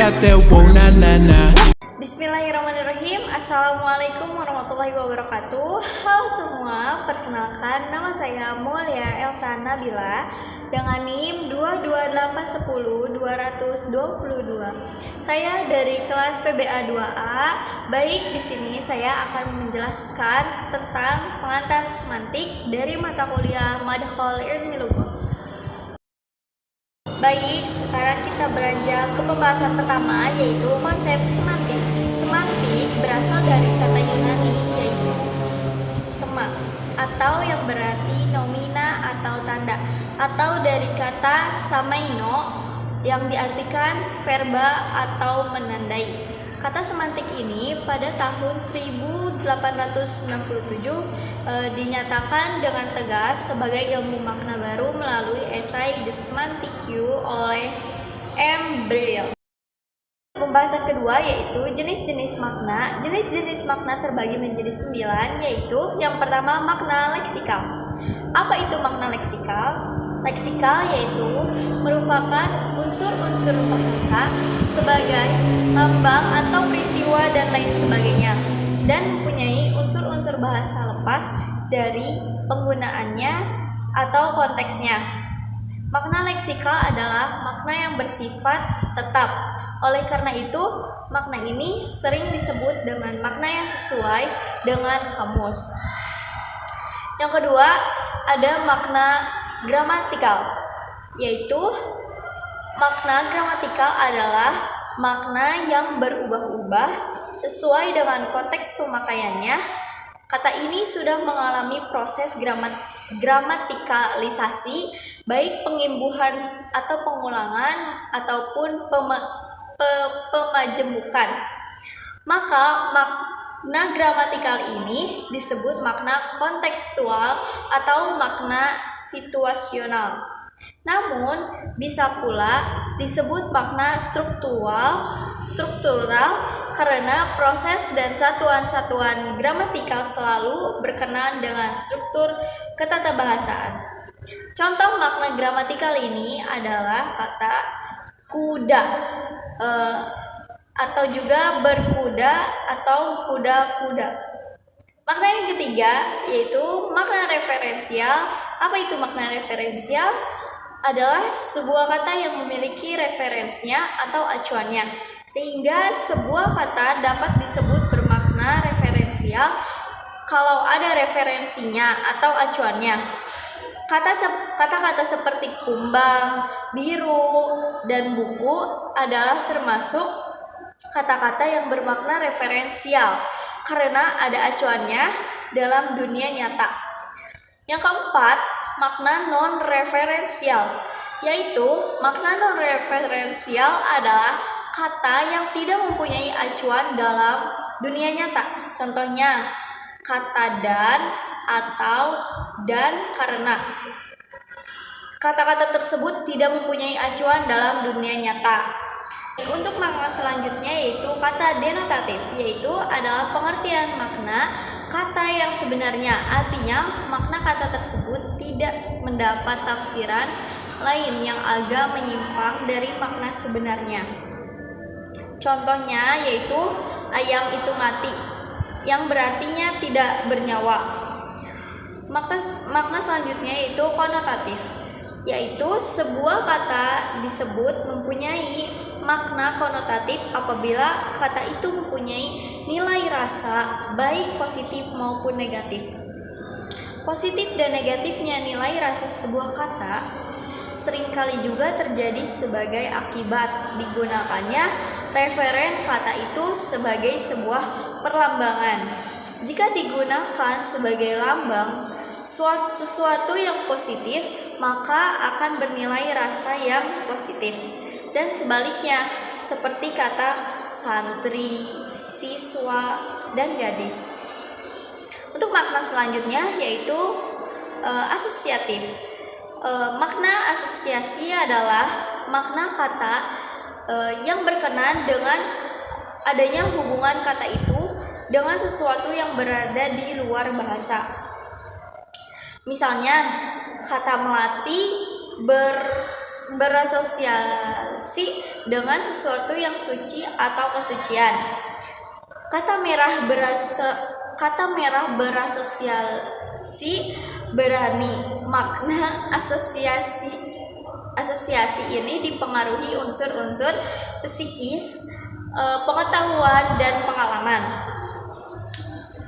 got that whoa na na na. Bismillahirrahmanirrahim. Assalamualaikum warahmatullahi wabarakatuh. Halo semua, perkenalkan nama saya Mulia Elsa Nabila dengan NIM 22810-222. Saya dari kelas PBA 2A. Baik, di sini saya akan menjelaskan tentang pengantar semantik dari mata kuliah Madkhol Ilmi Lugah. Baik, sekarang kita beranjak ke pembahasan pertama, yaitu konsep semantik. Semantik berasal dari kata Yunani, yaitu semak, atau yang berarti nomina atau tanda, atau dari kata samaino yang diartikan verba atau menandai. Kata semantik ini pada tahun 1897 dinyatakan dengan tegas sebagai ilmu makna baru melalui esai The Semantic View oleh M. Brill. Pembahasan kedua yaitu jenis-jenis makna. Jenis-jenis makna terbagi menjadi 9, yaitu yang pertama makna leksikal. Apa itu makna leksikal? Leksikal yaitu merupakan unsur-unsur bahasa sebagai lambang atau peristiwa dan lain sebagainya, dan mempunyai unsur-unsur bahasa lepas dari penggunaannya atau konteksnya. Makna leksikal adalah makna yang bersifat tetap. Oleh karena itu, makna ini sering disebut dengan makna yang sesuai dengan kamus. Yang kedua, ada makna gramatikal, yaitu makna gramatikal adalah makna yang berubah-ubah sesuai dengan konteks pemakaiannya. Kata ini sudah mengalami proses gramatikalisasi, baik pengimbuhan atau pengulangan ataupun pemajemukan. Maka makna gramatikal ini disebut makna kontekstual atau makna situasional. Namun bisa pula disebut makna struktural karena proses dan satuan-satuan gramatikal selalu berkenaan dengan struktur ketatabahasaan. Contoh makna gramatikal ini adalah kata kuda atau juga berkuda atau kuda-kuda. Makna yang ketiga yaitu makna referensial. Apa itu makna referensial? Adalah sebuah kata yang memiliki referensinya atau acuannya, sehingga sebuah kata dapat disebut bermakna referensial kalau ada referensinya atau acuannya. Kata-kata seperti kumbang, biru, dan buku adalah termasuk kata-kata yang bermakna referensial karena ada acuannya dalam dunia nyata. Yang keempat, makna non-referensial, yaitu makna non-referensial adalah kata yang tidak mempunyai acuan dalam dunia nyata. Contohnya, kata dan, atau, dan, karena. Kata-kata tersebut tidak mempunyai acuan dalam dunia nyata. Untuk makna selanjutnya yaitu kata denotatif, yaitu adalah pengertian makna kata yang sebenarnya. Artinya makna kata tersebut tidak mendapat tafsiran lain yang agak menyimpang dari makna sebenarnya. Contohnya yaitu ayam itu mati, yang berartinya tidak bernyawa. Makna selanjutnya yaitu konotatif, yaitu sebuah kata disebut mempunyai makna konotatif apabila kata itu mempunyai nilai rasa baik positif maupun negatif. Positif dan negatifnya nilai rasa sebuah kata seringkali juga terjadi sebagai akibat digunakannya referen kata itu sebagai sebuah perlambangan. Jika digunakan sebagai lambang sesuatu yang positif, maka akan bernilai rasa yang positif. Dan sebaliknya, seperti kata santri, siswa, dan gadis. Untuk makna selanjutnya yaitu asosiatif. Makna asosiasi adalah makna kata yang berkenaan dengan adanya hubungan kata itu dengan sesuatu yang berada di luar bahasa. Misalnya, kata melati berasosiasi dengan sesuatu yang suci atau kesucian. Kata merah berasosiasi berani. Makna asosiasi ini dipengaruhi unsur-unsur psikis, pengetahuan, dan pengalaman.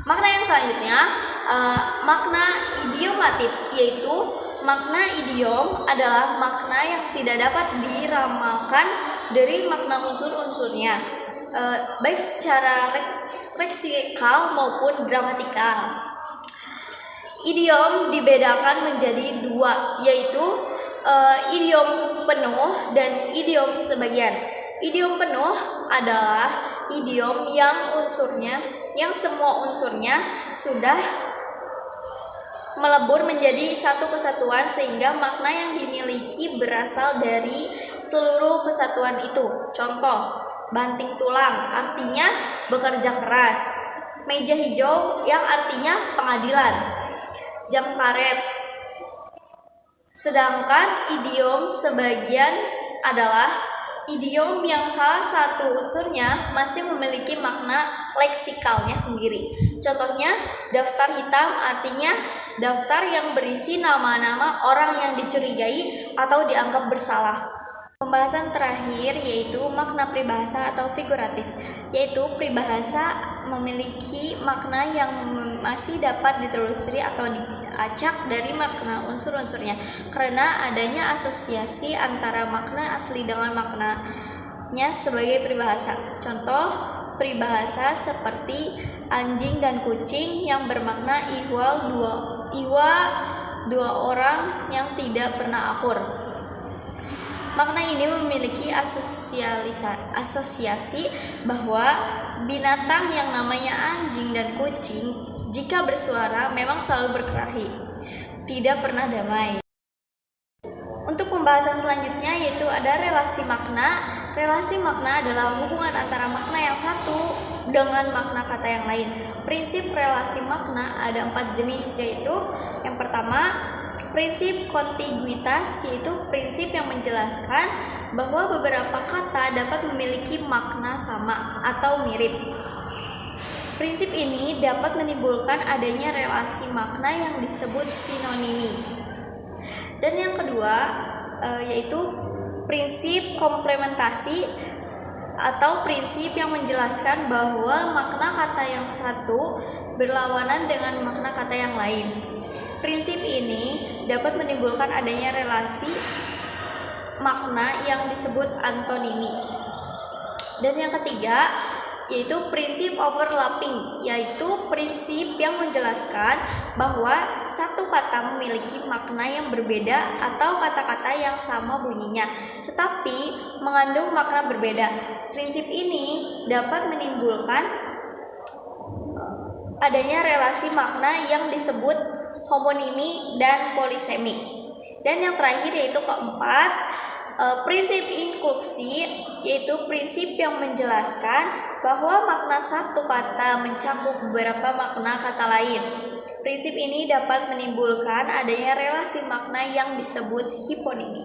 Makna yang selanjutnya, makna idiomatik, yaitu makna idiom adalah makna yang tidak dapat diramalkan dari makna unsur-unsurnya, baik secara leksikal maupun gramatikal. Idiom dibedakan menjadi dua, yaitu idiom penuh dan idiom sebagian. Idiom penuh adalah idiom yang semua unsurnya sudah melebur menjadi satu kesatuan sehingga makna yang dimiliki berasal dari seluruh kesatuan itu. Contoh, banting tulang artinya bekerja keras. Meja hijau yang artinya pengadilan. Jam karet. Sedangkan idiom sebagian adalah idiom yang salah satu unsurnya masih memiliki makna leksikalnya sendiri. Contohnya, daftar hitam artinya daftar yang berisi nama-nama orang yang dicurigai atau dianggap bersalah. Pembahasan terakhir yaitu makna peribahasa atau figuratif, yaitu peribahasa memiliki makna yang masih dapat ditelusuri atau diacak dari makna unsur-unsurnya karena adanya asosiasi antara makna asli dengan maknanya sebagai peribahasa. Contoh peribahasa seperti anjing dan kucing yang bermakna ihwal dua orang yang tidak pernah akur. Makna ini memiliki asosiasi bahwa binatang yang namanya anjing dan kucing jika bersuara memang selalu berkelahi, tidak pernah damai. Untuk pembahasan selanjutnya yaitu ada relasi makna. Relasi makna adalah hubungan antara makna yang satu dengan makna kata yang lain. Prinsip relasi makna ada 4 jenis, yaitu yang pertama, prinsip kontiguitas, yaitu prinsip yang menjelaskan bahwa beberapa kata dapat memiliki makna sama atau mirip. Prinsip ini dapat menimbulkan adanya relasi makna yang disebut sinonimi. Dan yang kedua yaitu prinsip komplementasi atau prinsip yang menjelaskan bahwa makna kata yang satu berlawanan dengan makna kata yang lain. Prinsip ini dapat menimbulkan adanya relasi makna yang disebut antonimi. Dan yang ketiga yaitu prinsip overlapping, yaitu prinsip yang menjelaskan bahwa satu kata memiliki makna yang berbeda atau kata-kata yang sama bunyinya tetapi mengandung makna berbeda. Prinsip ini dapat menimbulkan adanya relasi makna yang disebut homonimi dan polisemi. Dan yang terakhir yaitu keempat, prinsip inklusi, yaitu prinsip yang menjelaskan bahwa makna satu kata mencakup beberapa makna kata lain. Prinsip ini dapat menimbulkan adanya relasi makna yang disebut hiponimi.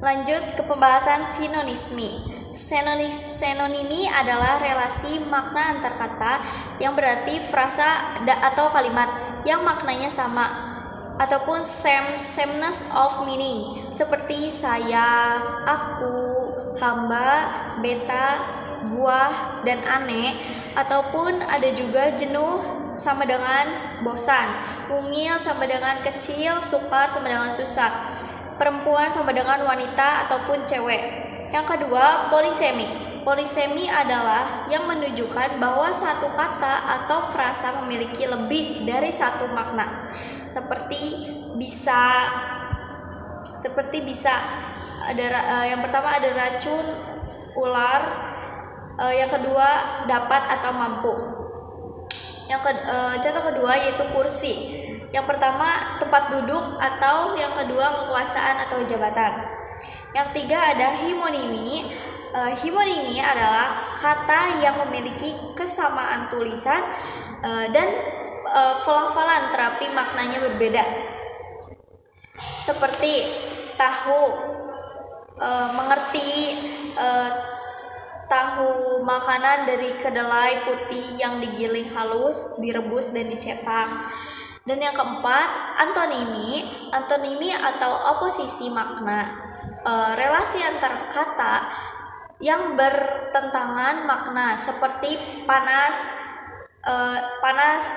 Lanjut ke pembahasan sinonisme. Sinonimi adalah relasi makna antar kata yang berarti frasa atau kalimat yang maknanya sama ataupun sameness of meaning, seperti saya, aku, hamba, beta, buah, dan aneh. Ataupun ada juga jenuh sama dengan bosan, mungil sama dengan kecil, sukar sama dengan susah, perempuan sama dengan wanita ataupun cewek. Yang kedua, polisemi. Polisemi adalah yang menunjukkan bahwa satu kata atau frasa memiliki lebih dari satu makna. Seperti bisa ada yang pertama ada racun, ular, yang kedua dapat atau mampu. Contoh kedua yaitu kursi. Yang pertama tempat duduk atau yang kedua kekuasaan atau jabatan. Yang ketiga ada himonimi. Himonimi adalah kata yang memiliki kesamaan tulisan dan pelafalan tetapi maknanya berbeda. Seperti mengerti tahu makanan dari kedelai putih yang digiling halus, direbus dan dicetak. Dan yang keempat, antonimi. Antonimi atau oposisi makna, relasi antar kata yang bertentangan makna seperti panas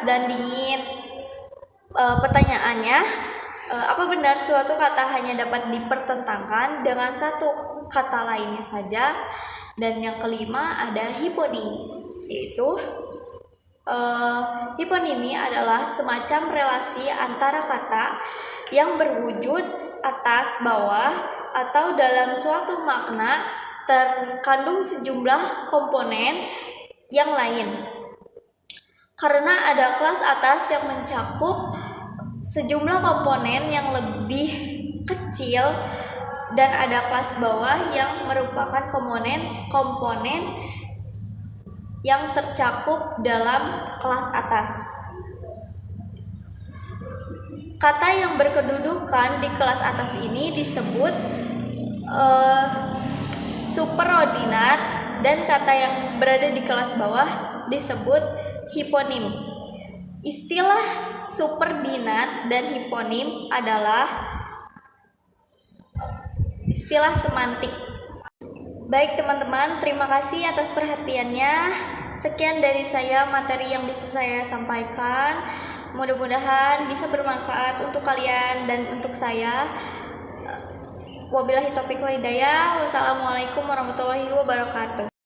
dan dingin. Pertanyaannya, apa benar suatu kata hanya dapat dipertentangkan dengan satu kata lainnya saja? Dan yang kelima ada hiponimi, yaitu hiponimi adalah semacam relasi antara kata yang berwujud atas bawah atau dalam suatu makna terkandung sejumlah komponen yang lain. Karena ada kelas atas yang mencakup sejumlah komponen yang lebih kecil dan ada kelas bawah yang merupakan komponen yang tercakup dalam kelas atas. Kata yang berkedudukan di kelas atas ini disebut superordinat dan kata yang berada di kelas bawah disebut hiponim. Istilah superdinat dan hiponim adalah istilah semantik. Baik teman-teman, terima kasih atas perhatiannya. Sekian dari saya materi yang bisa saya sampaikan. Mudah-mudahan bisa bermanfaat untuk kalian dan untuk saya. Wabillahi taufiq wal hidayah. Wassalamualaikum warahmatullahi wabarakatuh.